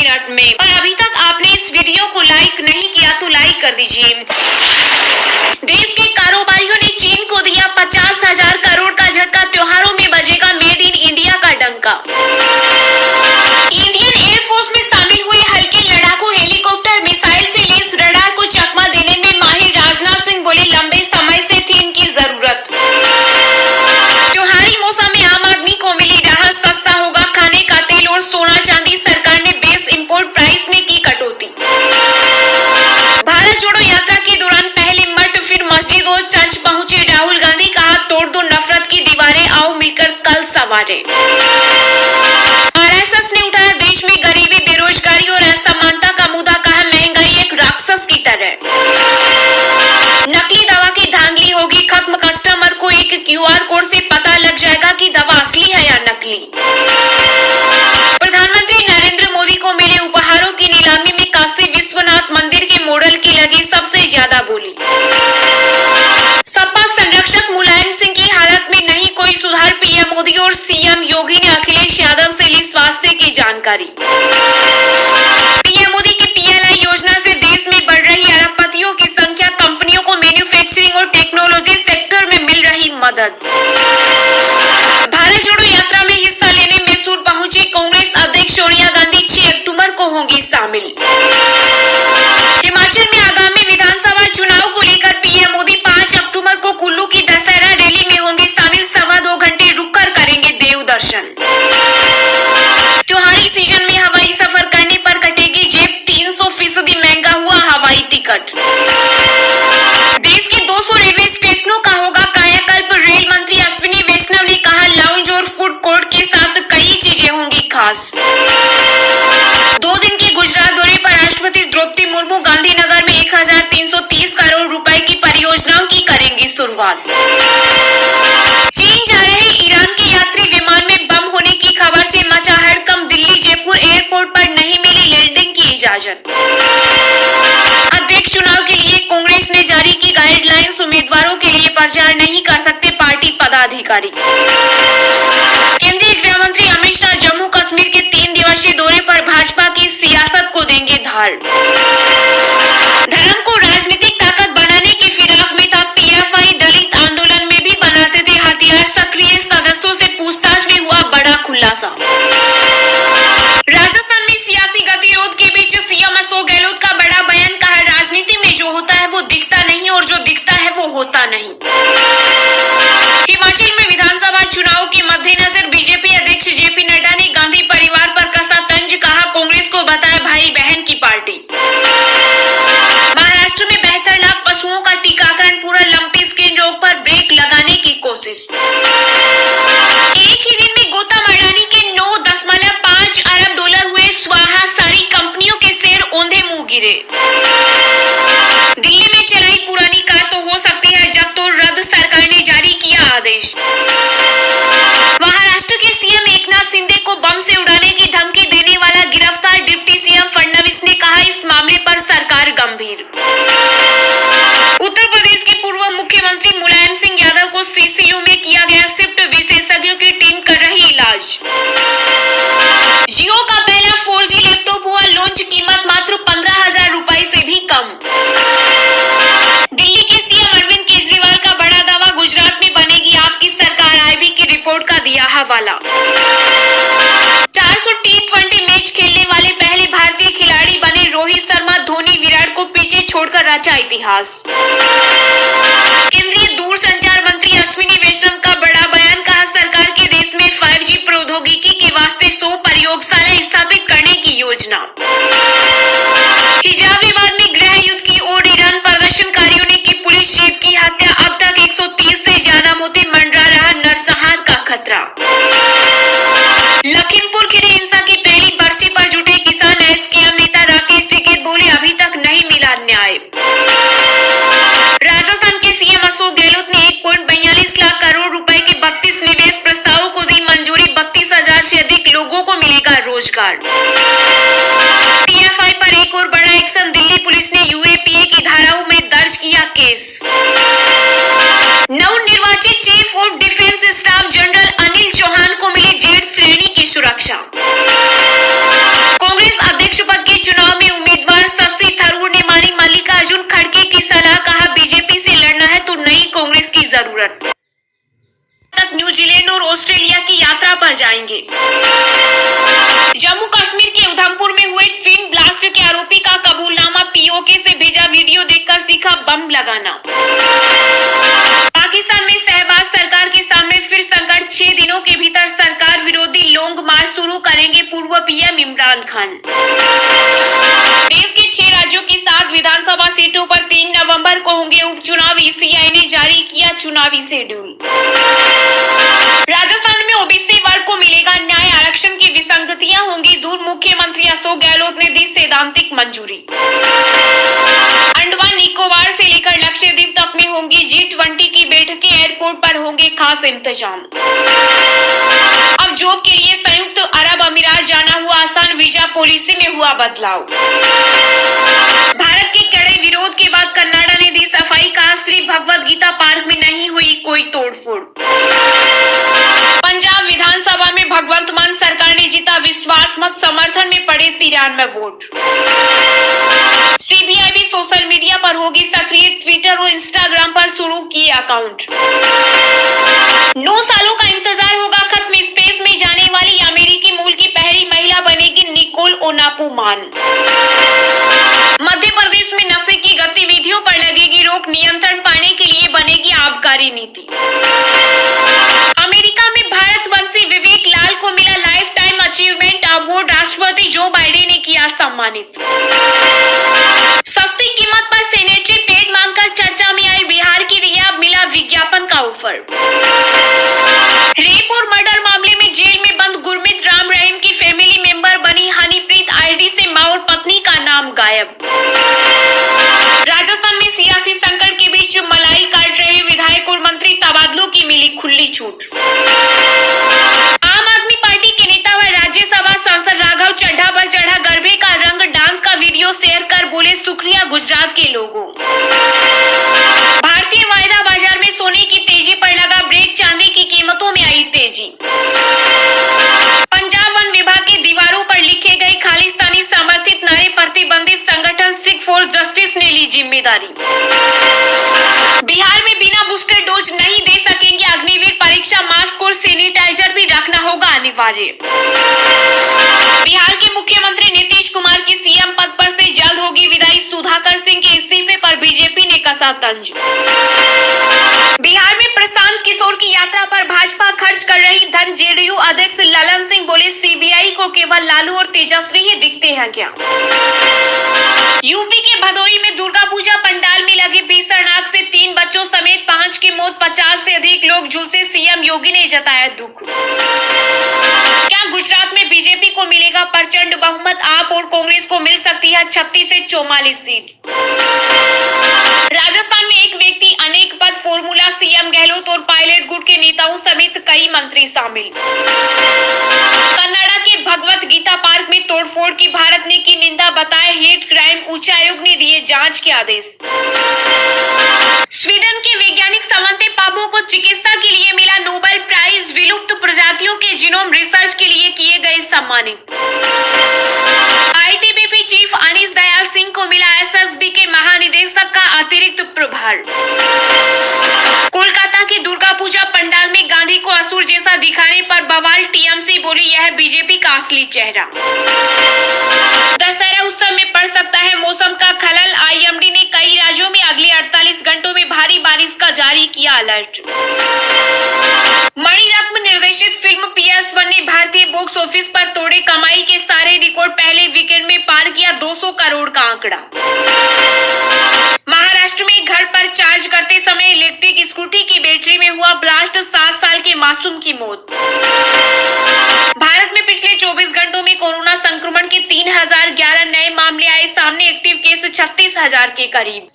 Minute में। और अभी तक आपने इस वीडियो को लाइक नहीं किया तो लाइक कर दीजिए। देश के कारोबारियों ने चीन को दिया 50,000 करोड़ का झटका, त्योहारों में बजेगा मेड इन इंडिया का डंका। इंडियन एयरफोर्स में शामिल हुए हल्के लड़ाकू हेलीकॉप्टर मिसाइल से लैस रडार को चकमा देने में माहिर राजनाथ सिंह बोले, लंबे समय से थी इनकी जरूरत। त्योहारी मौसम में आम आदमी को मिली राहत, सस्ता होगा खाने का तेल और सोना चांदी, सरकार ने बेस इंपोर्ट प्राइस में की कटौती। भारत जोड़ो यात्रा के दौरान पहले मठ फिर मस्जिद और चर्च पहुंचे राहुल गांधी, कहा तोड़ दो नफरत की दीवारें, आओ मिलकर कल सवारे। आरएसएस ने उठाया देश में गरीबी, बेरोजगारी और असमानता का मुद्दा, कहा महंगाई एक राक्षस की तरह। नकली दवा की धांधली होगी खत्म, कस्टमर को एक क्यूआर कोड से पता लग जाएगा कि दवा असली है या नकली। प्रधानमंत्री नरेंद्र मोदी को मिले उपहारों की नीलामी में काशी विश्वनाथ मंदिर के मॉडल की लगी सबसे ज्यादा बोली। सपा संरक्षक मुलायम सिंह की हालत में नहीं कोई सुधार, पीएम मोदी और सीएम योगी ने अखिलेश यादव से ली स्वास्थ्य की जानकारी। पीएम मोदी के पीएलआई योजना से देश में बढ़ रही अरबपतियों की संख्या, कंपनियों को मैन्युफैक्चरिंग और टेक्नोलॉजी सेक्टर में मिल रही मदद। भारत जोड़ो यात्रा में हिस्सा लेने मैसूर पहुंची कांग्रेस अध्यक्ष सोनिया गांधी, 6 अक्टूबर को होंगी शामिल। हिमाचल में आगामी विधानसभा चुनाव को लेकर पीएम मोदी 5 अक्टूबर को कुल्लू की दशहरा रैली में होंगे शामिल, 2.25 घंटे रुककर करेंगे देव दर्शन। त्योहारी सीजन में हवाई सफर करने पर कटेगी जेब, 300% महंगा हुआ हवाई टिकट। देश के 200 रेलवे स्टेशनों का होगा कायाकल्प, रेल मंत्री अश्विनी वैष्णव ने कहा लाउंज और फूड कोर्ट के साथ कई चीजें होंगी खास। 2 दिन के गुजरात दौरे पर राष्ट्रपति द्रौपदी मुर्मू गांधीनगर में 1330 करोड़ रुपए की परियोजनाओं की करेंगी शुरुआत। चीन जा रहे ईरान के यात्री विमान में बम होने की खबर से मचा हड़कंप, दिल्ली जयपुर एयरपोर्ट पर नहीं मिली लैंडिंग की इजाजत। अध्यक्ष चुनाव के लिए कांग्रेस ने जारी की गाइडलाइंस, उम्मीदवारों के लिए प्रचार नहीं कर सकते पार्टी पदाधिकारी। केंद्रीय गृह मंत्री अमित शाह जम्मू कश्मीर के 3 दिवसीय दौरे पर भाजपा की सियासत को देंगे धार। धर्म को राजनीतिक ताकत बनाने की फिराक में था पीएफआई, दलित आंदोलन में भी बनाते थे हथियार, सक्रिय सदस्यों से पूछताछ में हुआ बड़ा खुलासा। राजस्थान में सियासी गतिरोध के बीच सीएम अशोक गहलोत का बड़ा बयान, कहा राजनीति में जो होता है वो दिखता नहीं और जो दिखता है वो होता नहीं। हिमाचल में विधानसभा चुनाव के मद्देनजर बीजेपी अध्यक्ष जेपी नड्डा ने गांधी परिवार पर कसा तंज, कहा कांग्रेस को बताया भाई बहन की पार्टी। महाराष्ट्र में 72 लाख पशुओं का टीकाकरण पूरा, लंपी स्किन रोग पर ब्रेक लगाने की कोशिश। एक ही दिन में गोता मर्डानी के 9.5 अरब डॉलर हुए स्वाहा, सारी कंपनियों के शेयर औंधे मुंह गिरे। दिल्ली में चलाई पुरानी कार तो हो सकती है जब तो रद्द, सरकार ने जारी किया आदेश। महाराष्ट्र के सीएम एकनाथ शिंदे को बम से उड़ाने की धमकी देने वाला गिरफ्तार, डिप्टी सीएम फडणवीस ने कहा इस मामले पर सरकार गंभीर। उत्तर प्रदेश के पूर्व मुख्यमंत्री मुलायम सिंह यादव को सीसीयू में किया गया शिफ्ट, विशेषज्ञों की टीम कर रही इलाज। जियो का पहला 4G लैपटॉप हुआ लॉन्च, कीमत मात्र 15,000 रुपए से भी कम। दिल्ली के सीएम अरविंद केजरीवाल का बड़ा दावा, गुजरात में बनेगी आपकी सरकार, आईबी की रिपोर्ट का दिया हवाला। 400 T20 मैच खेलने वाले पहले भारतीय खिलाड़ी बने रोहित शर्मा, धोनी विराट को पीछे छोड़कर रचा इतिहास। केंद्रीय दूरसंचार मंत्री अश्विनी वैष्णव का बड़ा बयान, कहा सरकार के देश में 5G प्रौद्योगिकी के वास्ते 100 प्रयोगशाला स्थापित करने की योजना। हिजाब विवाद में गृह युद्ध की ओर ईरान, प्रदर्शनकारियों ने की पुलिस चीफ की हत्या, अब तक 130 से ज्यादा मौतें, मंडरा रहा नरसंहार का खतरा। लखीमपुर खीरी हिंसा की पहली बरसी पर जुटे किसान, एसकेएम नेता राकेश टिकैत बोले अभी तक नहीं मिला न्याय। राजस्थान के सीएम अशोक गहलोत ने 1.42 लाख करोड़ रुपए के 32 निवेश प्रस्तावों को दी मंजूरी, 32,000 से अधिक लोगों को मिलेगा रोजगार। पीएफआई पर एक और बड़ा एक्शन, दिल्ली पुलिस ने यूएपीए की धाराओं में दर्ज किया केस। नवनिर्वाचित chief of defence staff general Anil Chauhan को मिली जेड श्रेणी की सुरक्षा। कांग्रेस अध्यक्ष पर जाएंगे। जम्मू कश्मीर के उधमपुर में हुए ट्विन ब्लास्ट के आरोपी का कबूलनामा, पीओके से भेजा वीडियो देखकर सीखा बम लगाना। पाकिस्तान में शहबाज सरकार के सामने फिर संकट, 6 दिनों के भीतर सरकार विरोधी लॉन्ग मार्च शुरू करेंगे पूर्व पीएम इमरान खान। देश के 6 राज्यों की 7 विधानसभा सीटों पर 3 नवंबर को होंगे उपचुनाव, ईसीआई ने जारी किया चुनावी शेड्यूल। राजस्थान में ओबीसी वर्ग को मिलेगा न्याय, आरक्षण की विसंगतियां होंगी दूर, मुख्यमंत्री अशोक गहलोत ने दी सैद्धांतिक मंजूरी। अंडमान निकोबार से लेकर लक्षद्वीप तक में होंगी G20 की बैठकें, एयरपोर्ट पर होंगे खास इंतजाम। अब जॉब के लिए संयुक्त अरब अमीरात जाना हुआ आसान, वीजा पॉलिसी में हुआ बदलाव। भारत के कड़े विरोध के बाद कनाडा ने दी सफाई, कहा श्री भगवद गीता पार्क में नहीं हुई कोई तोड़फोड़। पंजाब विधानसभा में भगवंत मान सरकार ने जीता विश्वास मत, समर्थन में पड़े 93 वोट। सीबीआई भी सोशल मीडिया पर होगी सक्रिय, ट्विटर और इंस्टाग्राम पर शुरू किए अकाउंट। 9 सालों का इंतजार होगा खत्म, स्पेस में जाने वाली अमेरिकी मूल की पहली महिला बनेगी निकोल ओनापुमान। मध्य प्रदेश में नशे की गतिविधियों पर लगेगी रोक, नियंत्रण पाने के लिए बनेगी आबकारी नीति। अमेरिका में भारतवंशी विवेक लाल को मिला लाइफ टाइम अचीवमेंट अवार्ड, राष्ट्रपति जो बाइडेन ने किया सम्मानित। सस्ती कीमत पर सैनिटरी पैड मांगकर चर्चा में आई बिहार की रिया, मिला विज्ञापन का ऑफर। रेप और मर्डर मामले में जेल में बंद गुरमीत राम रहीम की फैमिली मेंबर बनी हनीप्रीत, आईडी से मां और पत्नी का नाम गायब। राजस्थान में सियासी संकट के बीच मलाई काट रहे विधायक और मंत्री, तबादलों की मिली खुली छूट। आम आदमी पार्टी के नेता व राज्यसभा सांसद राघव चड्ढा पर चढ़ा गरबे का रंग, डांस का वीडियो शेयर कर बोले शुक्रिया गुजरात के लोगों। भारतीय वायदा बाजार में सोने की तेजी पर लगा ब्रेक, चांदी की कीमतों में आई तेजी। पंजाब वन विभाग की दीवारों पर लिखे गए खालिस्तानी समर्थित नारे, प्रतिबंधित संगठन सिख फॉर जस्टिस ने ली जिम्मेदारी। बिहार में बिना बूस्टर डोज नहीं दे सकेंगे अग्निवीर परीक्षा, मास्क और सैनिटाइजर भी रखना होगा अनिवार्य। बिहार के मुख्यमंत्री नीतीश कुमार की सीएम पद पर से जल्द होगी विदाई, सुधाकर सिंह के इस्तीफे पर बीजेपी ने कसा तंज। बिहार में प्रशांत किशोर की यात्रा पर भाजपा खर्च कर रही धन, जेडीयू अध्यक्ष ललन सिंह बोले सीबीआई को केवल लालू और तेजस्वी ही दिखते हैं क्या। यूपी के भदोही में दुर्गा पूजा पंडाल में लगे भीषण आग से 3 बच्चों समेत 5 की मौत, 50 से अधिक लोग झुलसे, सीएम योगी ने जताया दुख। क्या गुजरात में बीजेपी को मिलेगा प्रचंड बहुमत, आप और कांग्रेस को मिल सकती है 36 से 44 सीट। राजस्थान में एक व्यक्ति अनेक पद फॉर्मूला, सीएम गहलोत और पायलट गुट के नेताओं समेत कई मंत्री शामिल। कनाडा के भगवत गीता पार्क में तोड़फोड़ की भारत ने की निंदा, बताए हेट क्राइम, उच्च आयोग ने दिए जांच के आदेश। स्वीडन के वैज्ञानिक समन्ते पापो को चिकित्सा के लिए मिला नोबेल प्राइज, विलुप्त प्रजातियों के जीनोम रिसर्च के लिए किए गए सम्मानित। आईटीबीपी चीफ अनीश दयाल सिंह को मिला एसएसबी के महानिदेशक का अतिरिक्त प्रभार। कोलकाता की दुर्गा पूजा पंडाल में गांधी को असुर जैसा दिखाने पर बवाल, टीएमसी बोली यह बीजेपी का असली चेहरा। दशहरा उत्सव में पड़ सकता है मौसम का खलल, आईएमडी ने कई राज्यों में अगले 48 घंटों में भारी बारिश का जारी किया अलर्ट। मणिरत्न निर्देशित फिल्म PS1 ने भारतीय बॉक्स ऑफिस पर तोड़े कमाई के सारे रिकॉर्ड, पहले वीकेंड में पार किया 200 करोड़ का आंकड़ा। महाराष्ट्र में घर पर चार्ज करते समय इलेक्ट्रिक स्कूटी की बैटरी में हुआ ब्लास्ट, 7 साल के मासूम की मौत। भारत में पिछले 24 घंटों में कोरोना संक्रमण के 3011 नए मामले आए सामने, एक्टिव केस 36,000 के करीब।